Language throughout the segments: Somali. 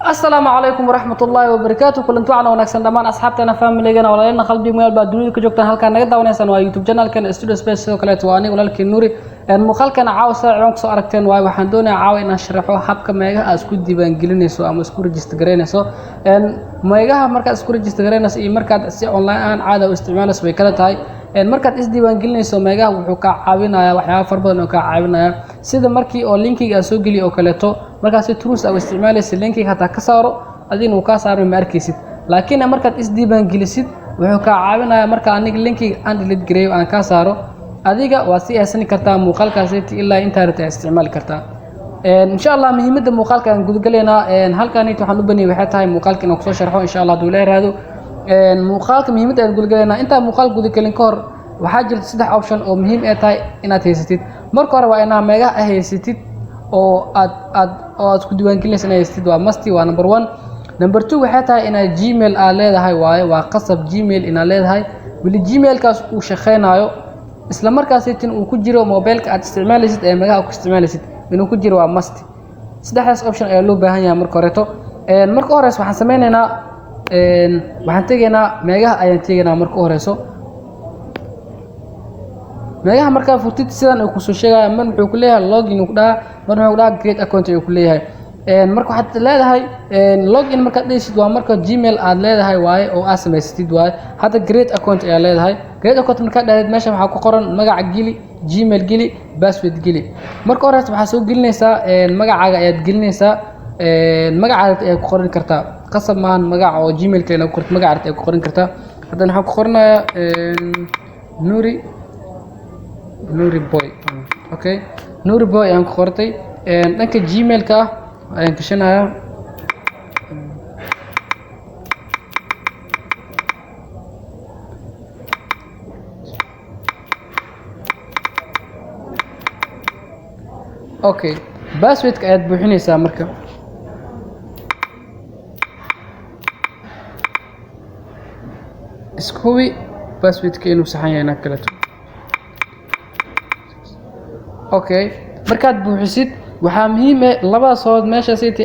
السلام عليكم ورحمة الله وبركاته كلنتو عنا ونكسن دمان أصحابتنا فاميلينا ولا قلبي ميل بعدوني كجوكتان هالكان نقدر ونسان ويوتيوب channel كان استوديو سبيس وكلات واني ولا لكن نوري المقال كان عاوز عنك سو أركتين واي waxaan doonaa caaw in aan sharaxo habka meegaha isku diiwaan gelinayso ama isku register gareynayso meegaha marka isku register gareynayso iyo marka si online aan caadi u isticmaalayso way kala tahay marka is diiwaan gelinayso meegaha wuxuu ka caawinayaa waxyaabo far badan oo ka caawinaya sida markii oo linkiga soo geliyo oo kaleeto markaas truth aw isticmaalayso linkiga hata ka saaro adina uu ka saaro ma arkaysid laakiin marka is diiwaan gelisid wuxuu ka caawinayaa marka aniga linkiga aan delete gareeyo aan ka saaro adiga waa si aysan kartaa muuqaalkaasi ilaa inta aad isticmaali kartaa insha Allah muhiimada muuqaalka aan gudgaleena halkaan waxaan u baniyay waxay tahay muuqaalka inaan ku soo sharxo insha Allah duu leeyahay muuqaalka muhiimada aan gudgaleena inta muuqaal gudgalin ka hor waxaa jirta saddex option oo muhiim ah tahay inaad haysatid marka hore waa inaad meega haysatid oo aad ku diiwaan gelinaysan haysatid waa must waa number 1 number 2 waxay tahay inaad gmail aad leedahay waa qasab gmail inaad leedahay wali gmail kaas uu shaqeynayo isla markaas uu ku jiro mobilka aad isticmaalaysid ee magaca ku isticmaalaysid inuu ku jiro waa must saddexdaas option ayaa loo baahan yahay marka hore waxaan sameynaynaa waxaan tegaynaa magaca ayaan tegaynaa marka horeyso magaca marka furtid sidan uu ku soo sheegay man wuxuu ku leeyahay login uu dhaha man wuxuu dhaha create account uu ku leeyahay marka waxaad leedahay login marka dhaysid waa marka gmail aad leedahay waaye oo aad samaysatid waaye hada create account ayaa leedahay create account marka dhayd meesha waxa ku qoran magaca geli gmail geli password geli marka hore waxa soo gelinaysaa magacaaga ayaad gelinaysaa magacaaga ayaad ku qoran kartaa qasab maan magaca oo gmail ka inaad ku qorto magacaaga ayaad ku qoran kartaa hadan waxa ku qoranayaa nuri boy okay nuri boy aan ku qortay dhanka gmail ka ayaan gashanayaa okay password ka aad buuxinaysaa marka iskuwi password ka inuu saxan yahay kala okay markaad buuxisid waxaa muhiim ah labada soo meesha siiti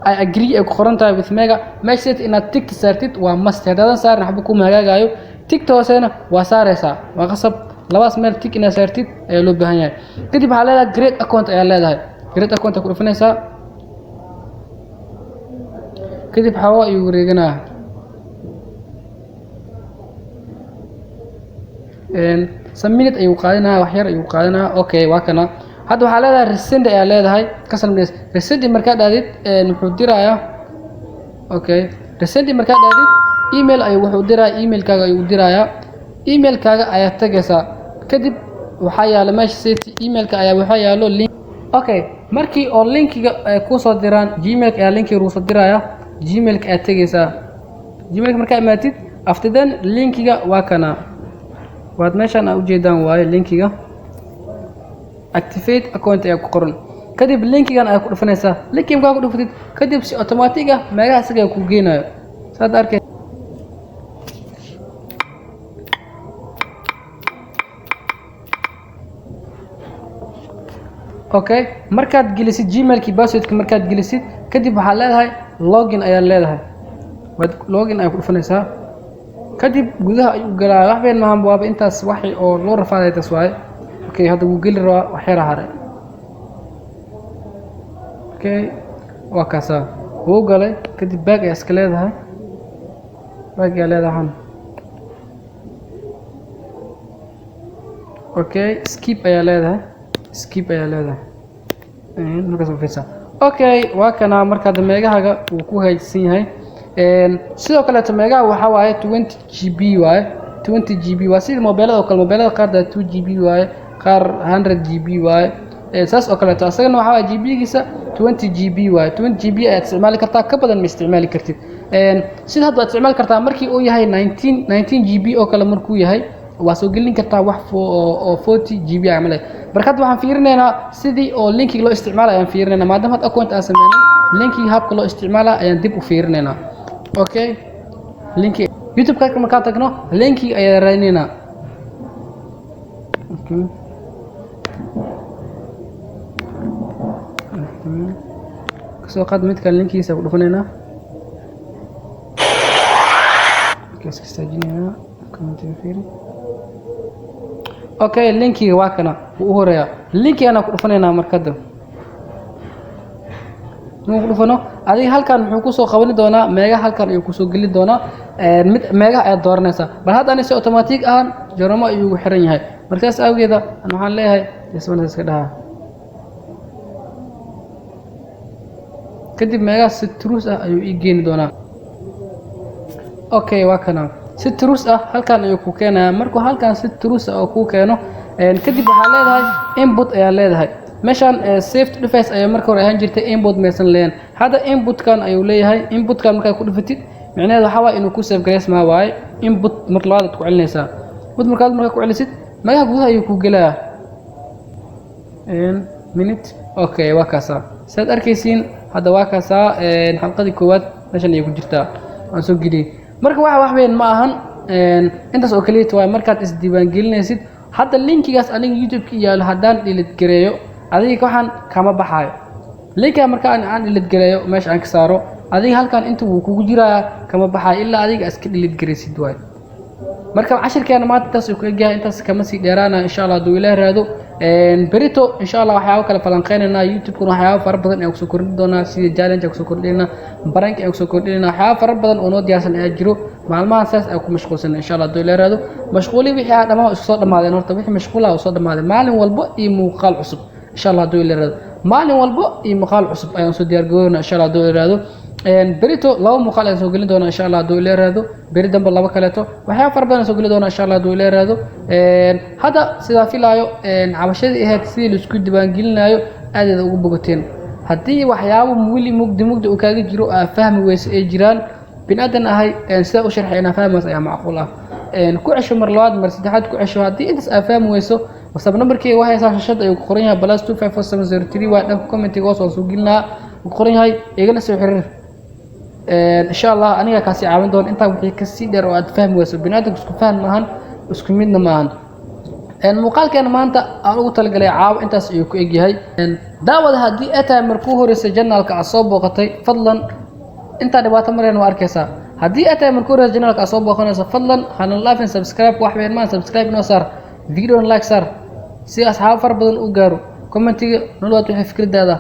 ay agree ay ku qoran tahay with mega meesha inaad tick saartid waa must hadaan saarna waxba ku magaagaayo tick toosena waa saaraysaa waa qasab labaas meel tick inaad saartid ayaa loo baahan yahay kadib waxaa leedahay create account ayaa leedahay create account ku dhufanaysaa kadib xawa iyo wareeganaa submit ayuu qaadanaa wax yar ayuu qaadanaa okay waa kana hadda waxa leedahay resend ayaa leedahay ka salmeys resend marka dhaadid wuxuu dirayaa okay resend marka dhaadid email ayuu wuxuu dirayaa emailkaaga ayuu dirayaa emailkaaga ayaa tagaysaa kadib waxa yaala meesha safety emailka ayaa waxa yaalo link okay markii oo linkiga ay ku soo diraan gmailka ayaa linkiga uu soo dirayaa gmailka ayaa tagaysaa gmailka marka imaatid after then linkiga waa kana waad meeshan u jeedaan waaye linkiga activate account ayaa ku qoran kadib linkigan ayaa ku dhufanaysaa linkiga markaa ku dhufatid kadib si automatic ah meelaha isaga ku geenayo saad arkay okay markaad gelisid gmailki passwordka markaad gelisid kadib waxa leedahay login ayaa leedahay wad login ayaa ku dhufanaysaa kadib gudaha ayuu galaa wax been maahan waaba intaas waxay oo loo rafaaday taas waaye okay hada uu gali rabaa wax yar hare okay waa kaasa uu galay kadib baag ay iska leedahay baag ay leedahay okay skip ayaa leedahay markaas u fiirsan okay waa kana marka meegahaaga uu ku haysan yahay sidoo kale meegaha waxa waaye 20 GB waaye 20 GB waa sida mobilada oo kale mobilada qaar 2 GB waaye qaar 100 GB waaye saas oo kale asagana waxa GB giisa 20 GB waaye 20 GB aad isticmaali kartaa ka badan ma isticmaali kartid sida hadda aad isticmaali kartaa markii uu yahay 19 GB oo kale markuu yahay waa soo gelin kartaa wax oo 40 GB amal marka waxaan fiirinaynaa sidii oo linkiga loo isticmaalayo ayaan fiirinaynaa maadaama account aan sameeyay linkiga habka loo isticmaalayo ayaan dib u fiirinaynaa okay linki youtube ka marka tagno linki ayaa raadinayna okay soo qad mid kale linkiisa ku dhufanayna بس استاجينا كومنت فيري اوكي لينكي واكنا وهوريا لينكي انا كدفنينا markada نو كدفنو ادي halkan wuxuu ku soo qaban doonaa meega halkan ayuu ku soo gali doonaa mid meega ay dooranaysa bal hadda si automatic ah jaramo ayuu ugu xiran yahay markaas awgeeda waxaan leeyahay isman iska dhaha kadib meega si truus ah ayuu ii geeni doonaa okay waa kana si truus ah halkan ayuu ku keenaa markuu halkan si truus ah oo ku keeno kadib waxa leedahay input ayaa leedahay meeshan saved device ayaa marka hore ahaan jirtay input meesan leen hada input kan ayuu leeyahay input kan marka ku dhifatid macnaheedu waxa waa inuu ku save gareysmaa waay input marka labaad ku celinaysa input marka ku celisid magaca gudaha ayuu ku galaa minute okay waa kaasa saad arkaysiin hada waa kaasa xalqadii koowaad meeshan ay ku jirtaa aan soo giliyay marka wax weyn ma ahan intaas oo kaliya waa markaad is diiwaan gelinaysid hada linkigaas aniga youtube ka yaalo hadaan delete gareeyo adiga waxaan kama baxayo linka marka aan delete gareeyo meesha aan ka saaro adiga halkan inta uu kugu jiraa kama baxayo ilaa adiga iska delete gareysid waay marka cashirkeena maanta taas uu ka gaay intaas kama sii dheeraana insha Allah duu ilaahay raado berito insha Allah waxyaabo kala falanqeynayna youtube kuna waxyaabo fara badan ay ku soo kordhin doona sida challenge ay ku soo kordhinayna barank ay ku soo kordhinayna waxyaabo fara badan oo noo diyaarsan ay jiro maalmahan saas ay ku mashquulsan insha Allah duu ilaahay raado mashquuli wixii dhamaa isku soo dhamaadeen horta wixii mashquula oo soo dhamaadeen maalin walba iyo muuqaal cusub insha Allah duu ilaahay raado maalin walba iyo muuqaal cusub ayaan soo diyaar garoona insha Allah duu ilaahay raado berito laba muuqaal ayaan soo gelin doona insha Allah duu ilaahay raado beri dambe laba kaleeto waxyaabo fara badan soo gelin doona insha Allah duu ilaahay raado hada sida filaayo cabashadii ahayd sidii la isku diiwaan gelinayo aad ugu bogateen hadii waxyaabo wili mugdi uu kaaga jiro fahmi weyse ay jiraan binaadan ahay sida u sharxayna fahmaas ayaa macquul ah ku cesho mar labaad mar saddexaad ku cesho hadii intaas fahmi weyso wasab numberkii waxay saashashada ay ku qoran yahay +25473 waa dhanka commentiga oo soo gelinaa ku qoran yahay igana soo xiriir insha Allah aniga kaasi caawin doon inta wixii ka sii dheer oo aad fahmi weyso binaadan isku faham maahan isku midna maahan muuqaalkeena maanta aan ugu talagalay caaw intaas ayuu ku egyahay daawada hadii aad tahay markuu horeysay channelka aad soo booqatay fadlan inta dhibaato mareen waa arkaysaa hadii aad tahay markuu horeysay channelka aad soo booqanayso fadlan hana like and subscribe wax weyn ma subscribe noo saar video like saar si asxaab far badan u gaaro commentiga nolol wixii fikradaada